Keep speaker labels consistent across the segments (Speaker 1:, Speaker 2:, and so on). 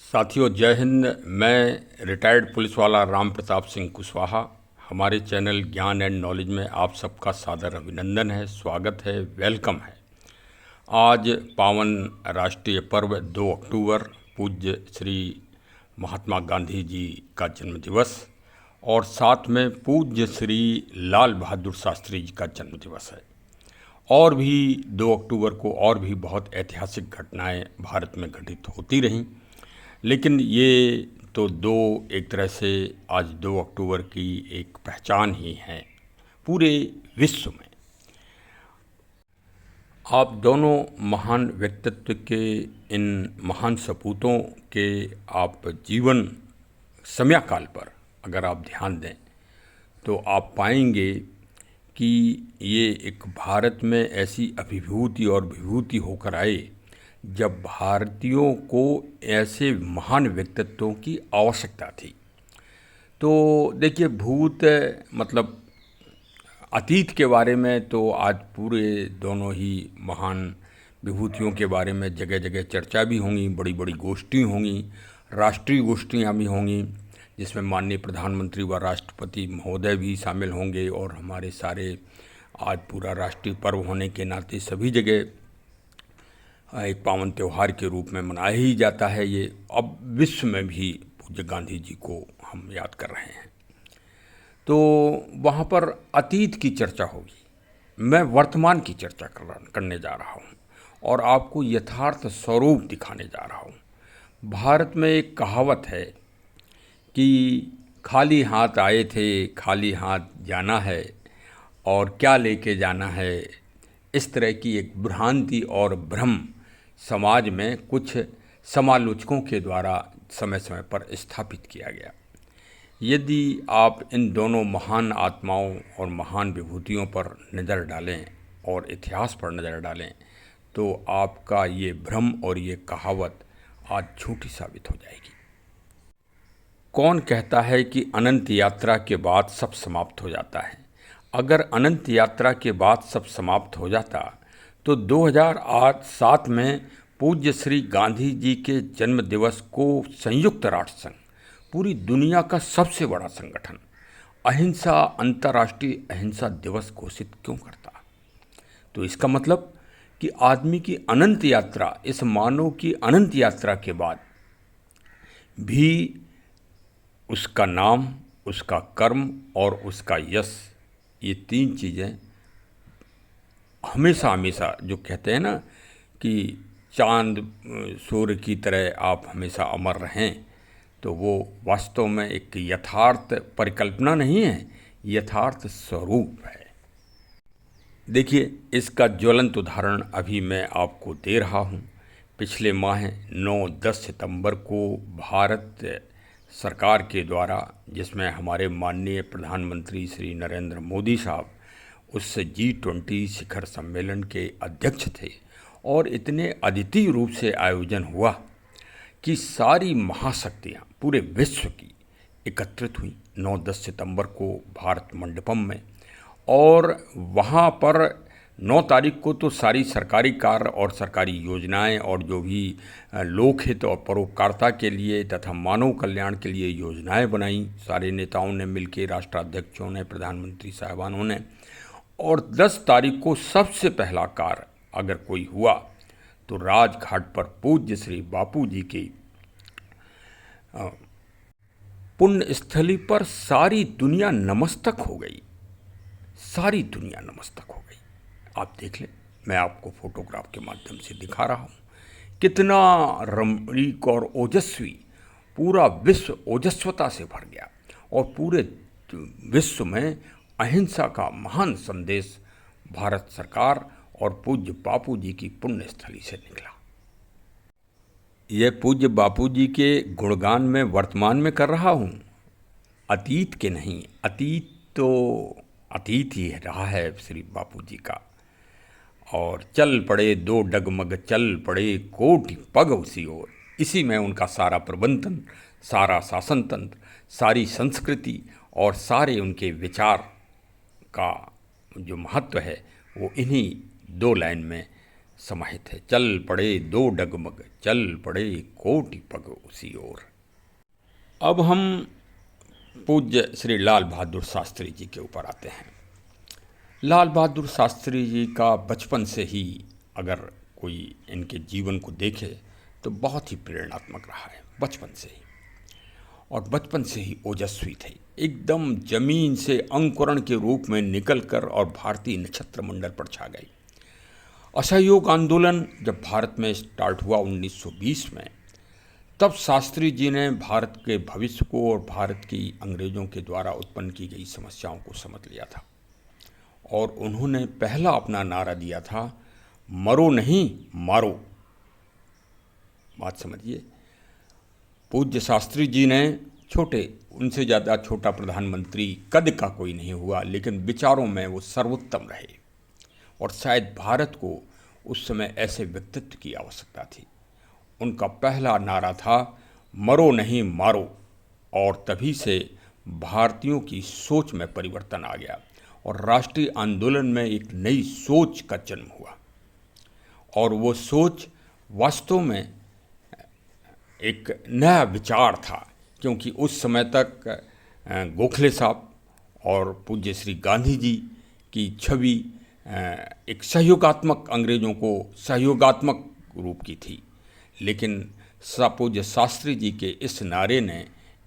Speaker 1: साथियों, जय हिंद। मैं रिटायर्ड पुलिस वाला राम प्रताप सिंह कुशवाहा। हमारे चैनल ज्ञान एंड नॉलेज में आप सबका सादर अभिनंदन है, स्वागत है, वेलकम है। आज पावन राष्ट्रीय पर्व 2 अक्टूबर पूज्य श्री महात्मा गांधी जी का जन्म दिवस और साथ में पूज्य श्री लाल बहादुर शास्त्री जी का जन्म दिवस है। और भी 2 अक्टूबर को और भी बहुत ऐतिहासिक घटनाएं भारत में घटित होती रहीं, लेकिन ये तो दो एक तरह से आज 2 अक्टूबर की एक पहचान ही है पूरे विश्व में। आप दोनों महान व्यक्तित्व के इन महान सपूतों के आप जीवन समयकाल पर अगर आप ध्यान दें तो आप पाएंगे कि ये एक भारत में ऐसी अभिभूति और विभूति होकर आए जब भारतीयों को ऐसे महान व्यक्तित्वों की आवश्यकता थी। तो देखिए, भूत मतलब अतीत के बारे में तो आज पूरे दोनों ही महान विभूतियों के बारे में जगह जगह चर्चा भी होंगी, बड़ी बड़ी गोष्ठी होंगी, राष्ट्रीय गोष्ठियाँ भी होंगी, जिसमें माननीय प्रधानमंत्री व राष्ट्रपति महोदय भी शामिल होंगे। और हमारे सारे आज पूरा राष्ट्रीय पर्व होने के नाते सभी जगह एक पावन त्यौहार के रूप में मनाया ही जाता है। ये अब विश्व में भी पूज्य गांधी जी को हम याद कर रहे हैं। तो वहाँ पर अतीत की चर्चा होगी, मैं वर्तमान की चर्चा करने जा रहा हूँ और आपको यथार्थ स्वरूप दिखाने जा रहा हूँ। भारत में एक कहावत है कि खाली हाथ आए थे, खाली हाथ जाना है और क्या लेके जाना है। इस तरह की एक भ्रांति और भ्रम समाज में कुछ समालोचकों के द्वारा समय समय पर स्थापित किया गया। यदि आप इन दोनों महान आत्माओं और महान विभूतियों पर नज़र डालें और इतिहास पर नज़र डालें तो आपका ये भ्रम और ये कहावत आज झूठी साबित हो जाएगी। कौन कहता है कि अनंत यात्रा के बाद सब समाप्त हो जाता है? अगर अनंत यात्रा के बाद सब समाप्त हो जाता तो 2007 में पूज्य श्री गांधी जी के जन्म दिवस को संयुक्त राष्ट्र संघ, पूरी दुनिया का सबसे बड़ा संगठन, अहिंसा अंतर्राष्ट्रीय अहिंसा दिवस घोषित क्यों करता? तो इसका मतलब कि आदमी की अनंत यात्रा, इस मानव की अनंत यात्रा के बाद भी उसका नाम, उसका कर्म और उसका यश, ये 3 चीज़ें हमेशा हमेशा, जो कहते हैं ना कि चांद सूर्य की तरह आप हमेशा अमर रहें, तो वो वास्तव में एक यथार्थ परिकल्पना नहीं है, यथार्थ स्वरूप है। देखिए, इसका ज्वलंत उदाहरण अभी मैं आपको दे रहा हूँ। पिछले माह 9-10 सितंबर को भारत सरकार के द्वारा, जिसमें हमारे माननीय प्रधानमंत्री श्री नरेंद्र मोदी साहब उस G20 शिखर सम्मेलन के अध्यक्ष थे और इतने अद्वितीय रूप से आयोजन हुआ कि सारी महाशक्तियाँ पूरे विश्व की एकत्रित हुई 9-10 सितंबर को भारत मंडपम में। और वहाँ पर 9 तारीख को तो सारी सरकारी कार्य और सरकारी योजनाएं और जो भी लोकहित और परोपकारिता के लिए तथा मानव कल्याण के लिए योजनाएं बनाई, सारे नेताओं ने मिलकर, राष्ट्राध्यक्षों ने, प्रधानमंत्री साहिबानों ने। और 10 तारीख को सबसे पहला कार्य अगर कोई हुआ तो राजघाट पर पूज्य श्री बापू जी की पुण्य स्थली पर सारी दुनिया नमस्तक हो गई, सारी दुनिया नमस्तक हो गई। आप देख लें, मैं आपको फोटोग्राफ के माध्यम से दिखा रहा हूँ कितना रमणीक और ओजस्वी, पूरा विश्व ओजस्वता से भर गया और पूरे विश्व में अहिंसा का महान संदेश भारत सरकार और पूज्य बापू जी की पुण्य स्थली से निकला। यह पूज्य बापू जी के गुणगान मैं वर्तमान में कर रहा हूँ, अतीत के नहीं। अतीत तो अतीत ही रहा है श्री बापू जी का। और चल पड़े 2 डगमग, चल पड़े कोटि पग उसी ओर, इसी में उनका सारा प्रबंधन, सारा शासन तंत्र, सारी संस्कृति और सारे उनके विचार का जो महत्व है वो इन्हीं 2 लाइन में समाहित है। चल पड़े 2 डगमग, चल पड़े कोटि पग उसी ओर। अब हम पूज्य श्री लाल बहादुर शास्त्री जी के ऊपर आते हैं। लाल बहादुर शास्त्री जी का बचपन से ही अगर कोई इनके जीवन को देखे तो बहुत ही प्रेरणात्मक रहा है, बचपन से ही। और बचपन से ही ओजस्वी थे, एकदम जमीन से अंकुरण के रूप में निकलकर और भारतीय नक्षत्र मंडल पर छा गई। असहयोग आंदोलन जब भारत में स्टार्ट हुआ 1920 में, तब शास्त्री जी ने भारत के भविष्य को और भारत की अंग्रेज़ों के द्वारा उत्पन्न की गई समस्याओं को समझ लिया था और उन्होंने पहला अपना नारा दिया था, मरो नहीं मारो। बात समझिए, पूज्य शास्त्री जी ने उनसे ज़्यादा छोटा प्रधानमंत्री कद का कोई नहीं हुआ, लेकिन विचारों में वो सर्वोत्तम रहे और शायद भारत को उस समय ऐसे व्यक्तित्व की आवश्यकता थी। उनका पहला नारा था, मरो नहीं मारो, और तभी से भारतीयों की सोच में परिवर्तन आ गया और राष्ट्रीय आंदोलन में एक नई सोच का जन्म हुआ। और वो सोच वास्तव में एक नया विचार था, क्योंकि उस समय तक गोखले साहब और पूज्य श्री गांधी जी की छवि एक सहयोगात्मक, अंग्रेज़ों को सहयोगात्मक रूप की थी, लेकिन पूज्य शास्त्री जी के इस नारे ने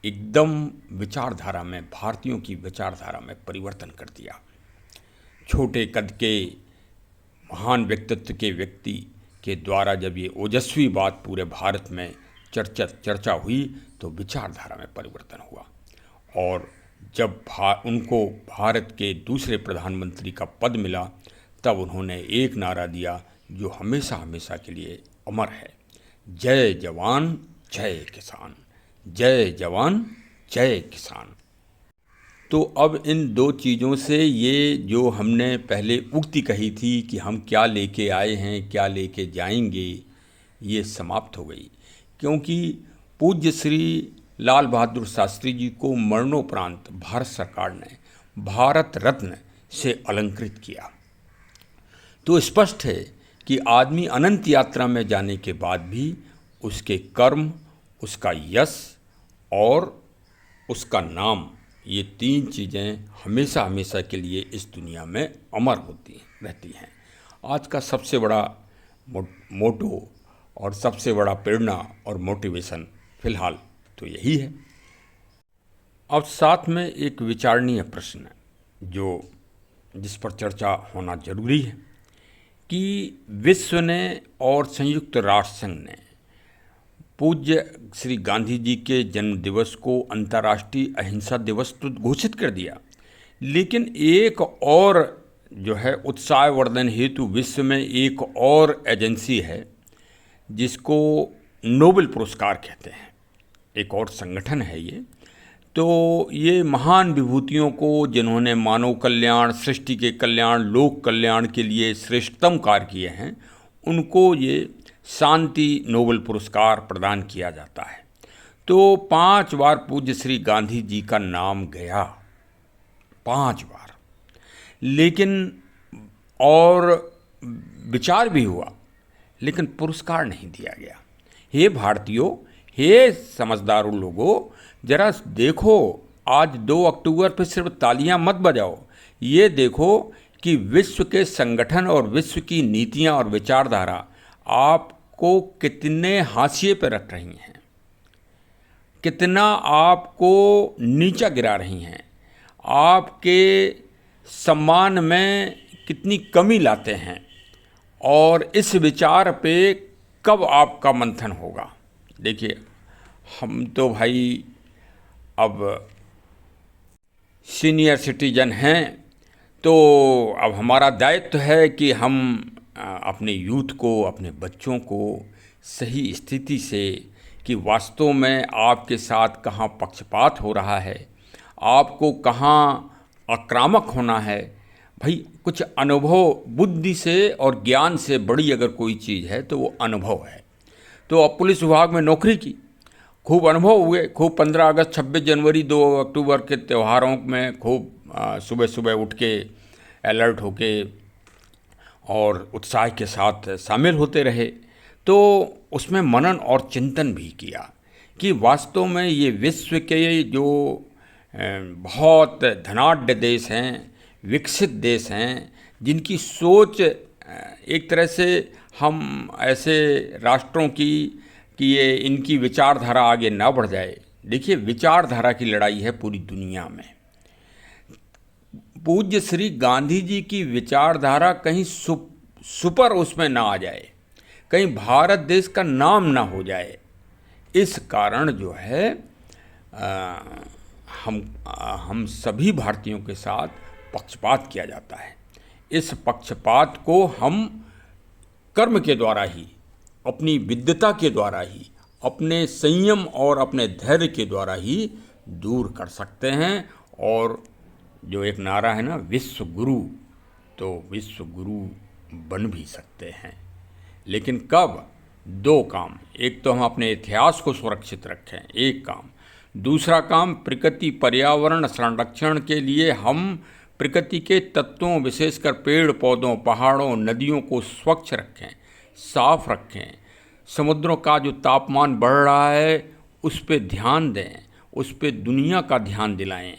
Speaker 1: एकदम विचारधारा में, भारतीयों की विचारधारा में परिवर्तन कर दिया। छोटे कद के महान व्यक्तित्व के व्यक्ति के द्वारा जब ये ओजस्वी बात पूरे भारत में चर्चा हुई तो विचारधारा में परिवर्तन हुआ। और जब उनको भारत के दूसरे प्रधानमंत्री का पद मिला, तब उन्होंने एक नारा दिया जो हमेशा हमेशा के लिए अमर है, जय जवान जय किसान, जय जवान जय किसान। तो अब इन दो चीज़ों से ये जो हमने पहले उक्ति कही थी कि हम क्या लेके आए हैं, क्या लेके जाएंगे, ये समाप्त हो गई, क्योंकि पूज्य श्री लाल बहादुर शास्त्री जी को मरणोपरांत भारत सरकार ने भारत रत्न से अलंकृत किया। तो स्पष्ट है कि आदमी अनंत यात्रा में जाने के बाद भी उसके कर्म, उसका यश और उसका नाम, ये तीन चीज़ें हमेशा हमेशा के लिए इस दुनिया में अमर होती रहती हैं। आज का सबसे बड़ा मोटो और सबसे बड़ा प्रेरणा और मोटिवेशन फिलहाल तो यही है। अब साथ में एक विचारणीय प्रश्न जिस पर चर्चा होना जरूरी है कि विश्व ने और संयुक्त राष्ट्र संघ ने पूज्य श्री गांधी जी के जन्म दिवस को अंतर्राष्ट्रीय अहिंसा दिवस तो घोषित कर दिया, लेकिन एक और जो है उत्साहवर्धन हेतु विश्व में एक और एजेंसी है जिसको नोबेल पुरस्कार कहते हैं, एक और संगठन है ये। तो ये महान विभूतियों को, जिन्होंने मानव कल्याण, सृष्टि के कल्याण, लोक कल्याण के लिए श्रेष्ठतम कार्य किए हैं, उनको ये शांति नोबेल पुरस्कार प्रदान किया जाता है। तो 5 बार पूज्य श्री गांधी जी का नाम गया, 5 बार, लेकिन और विचार भी हुआ, लेकिन पुरस्कार नहीं दिया गया। हे भारतीयों, हे समझदारों लोगों, जरा देखो, आज 2 अक्टूबर पर सिर्फ तालियां मत बजाओ, ये देखो कि विश्व के संगठन और विश्व की नीतियां और विचारधारा आपको कितने हाशिए पर रख रही हैं, कितना आपको नीचा गिरा रही हैं, आपके सम्मान में कितनी कमी लाते हैं, और इस विचार पे कब आपका मंथन होगा। देखिए, हम तो भाई अब सीनियर सिटीजन हैं, तो अब हमारा दायित्व है कि हम अपने यूथ को, अपने बच्चों को सही स्थिति से, कि वास्तव में आपके साथ कहाँ पक्षपात हो रहा है, आपको कहाँ आक्रामक होना है। भाई, कुछ अनुभव, बुद्धि से और ज्ञान से बड़ी अगर कोई चीज़ है तो वो अनुभव है। तो अब पुलिस विभाग में नौकरी की, खूब अनुभव हुए, खूब 15 अगस्त, 26 जनवरी, 2 अक्टूबर के त्योहारों में खूब सुबह सुबह उठ के अलर्ट होके और उत्साह के साथ शामिल होते रहे। तो उसमें मनन और चिंतन भी किया कि वास्तव में ये विश्व के जो बहुत धनाढ्य देश हैं, विकसित देश हैं, जिनकी सोच एक तरह से हम ऐसे राष्ट्रों की कि ये इनकी विचारधारा आगे ना बढ़ जाए। देखिए, विचारधारा की लड़ाई है पूरी दुनिया में। पूज्य श्री गांधी जी की विचारधारा कहीं सुपर उसमें ना आ जाए, कहीं भारत देश का नाम ना हो जाए, इस कारण जो है हम सभी भारतीयों के साथ पक्षपात किया जाता है। इस पक्षपात को हम कर्म के द्वारा ही, अपनी विद्वता के द्वारा ही, अपने संयम और अपने धैर्य के द्वारा ही दूर कर सकते हैं। और जो एक नारा है ना, विश्व गुरु, तो विश्व गुरु बन भी सकते हैं। लेकिन कब? दो काम। एक तो हम अपने इतिहास को सुरक्षित रखें, एक काम। दूसरा काम, प्रकृति पर्यावरण संरक्षण के लिए हम प्रकृति के तत्वों, विशेषकर पेड़ पौधों, पहाड़ों, नदियों को स्वच्छ रखें, साफ रखें। समुद्रों का जो तापमान बढ़ रहा है उस पर ध्यान दें, उस पर दुनिया का ध्यान दिलाएं।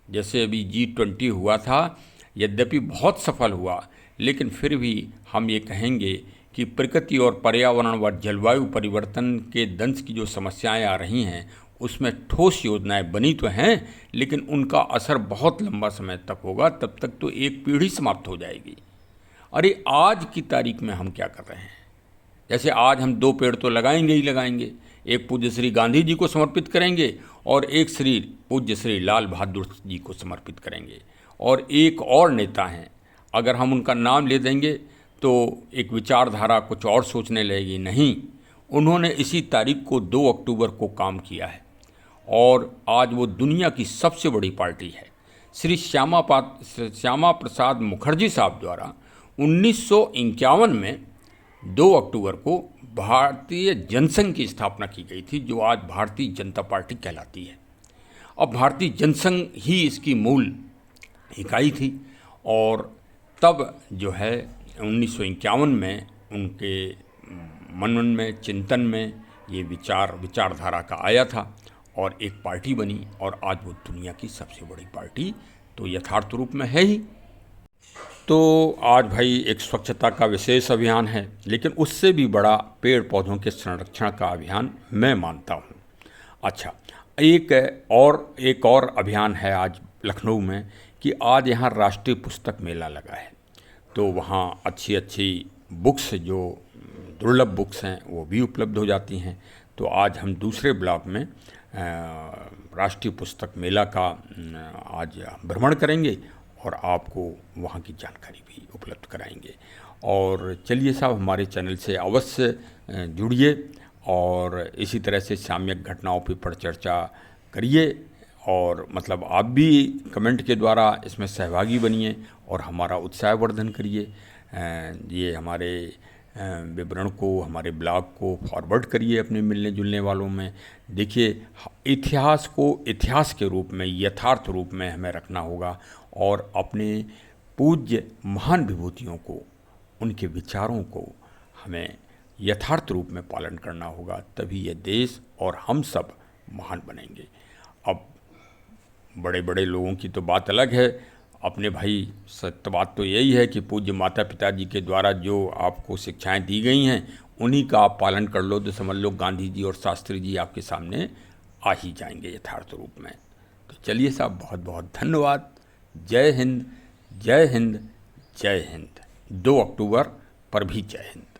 Speaker 1: जैसे अभी G20 हुआ था, यद्यपि बहुत सफल हुआ, लेकिन फिर भी हम ये कहेंगे कि प्रकृति और पर्यावरण व जलवायु परिवर्तन के दंश की जो समस्याएं आ रही हैं उसमें ठोस योजनाएं बनी तो हैं, लेकिन उनका असर बहुत लंबा समय तक होगा। तब तक तो एक पीढ़ी समाप्त हो जाएगी। अरे आज की तारीख में हम क्या कर रहे हैं? जैसे आज हम 2 पेड़ तो लगाएंगे ही लगाएंगे। एक पूज्य श्री गांधी जी को समर्पित करेंगे और एक पूज्य श्री लाल बहादुर जी को समर्पित करेंगे। और एक और नेता हैं, अगर हम उनका नाम ले देंगे तो एक विचारधारा कुछ और सोचने लगेगी। नहीं, उन्होंने इसी तारीख को 2 अक्टूबर को काम किया है और आज वो दुनिया की सबसे बड़ी पार्टी है। श्री श्यामा प्रसाद मुखर्जी साहब द्वारा 1951 में 2 अक्टूबर को भारतीय जनसंघ की स्थापना की गई थी, जो आज भारतीय जनता पार्टी कहलाती है। अब भारतीय जनसंघ ही इसकी मूल इकाई थी और तब जो है 1951 में उनके मनन में, चिंतन में ये विचारधारा का आया था और एक पार्टी बनी और आज वो दुनिया की सबसे बड़ी पार्टी तो यथार्थ रूप में है ही। तो आज भाई एक स्वच्छता का विशेष अभियान है, लेकिन उससे भी बड़ा पेड़ पौधों के संरक्षण का अभियान मैं मानता हूँ। अच्छा, एक और अभियान है आज लखनऊ में कि आज यहाँ राष्ट्रीय पुस्तक मेला लगा है, तो वहाँ अच्छी अच्छी बुक्स, जो दुर्लभ बुक्स हैं, वो भी उपलब्ध हो जाती हैं। तो आज हम दूसरे ब्लॉक में राष्ट्रीय पुस्तक मेला का आज भ्रमण करेंगे और आपको वहाँ की जानकारी भी उपलब्ध कराएंगे। और चलिए साहब, हमारे चैनल से अवश्य जुड़िए और इसी तरह से साम्यक घटनाओं पर चर्चा करिए और मतलब आप भी कमेंट के द्वारा इसमें सहभागी बनिए और हमारा उत्साहवर्धन करिए। ये हमारे विवरण को, हमारे ब्लॉग को फॉरवर्ड करिए अपने मिलने जुलने वालों में। देखिए, इतिहास को इतिहास के रूप में, यथार्थ रूप में हमें रखना होगा और अपने पूज्य महान विभूतियों को, उनके विचारों को हमें यथार्थ रूप में पालन करना होगा, तभी ये देश और हम सब महान बनेंगे। अब बड़े बड़े लोगों की तो बात अलग है, अपने भाई सत्य बात तो यही है कि पूज्य माता पिता जी के द्वारा जो आपको शिक्षाएं दी गई हैं उन्हीं का आप पालन कर लो तो समझ लो गांधी जी और शास्त्री जी आपके सामने आ ही जाएंगे यथार्थ रूप में। तो चलिए साहब, बहुत बहुत धन्यवाद। जय हिंद, जय हिंद, जय हिंद। 2 अक्टूबर पर भी जय हिंद।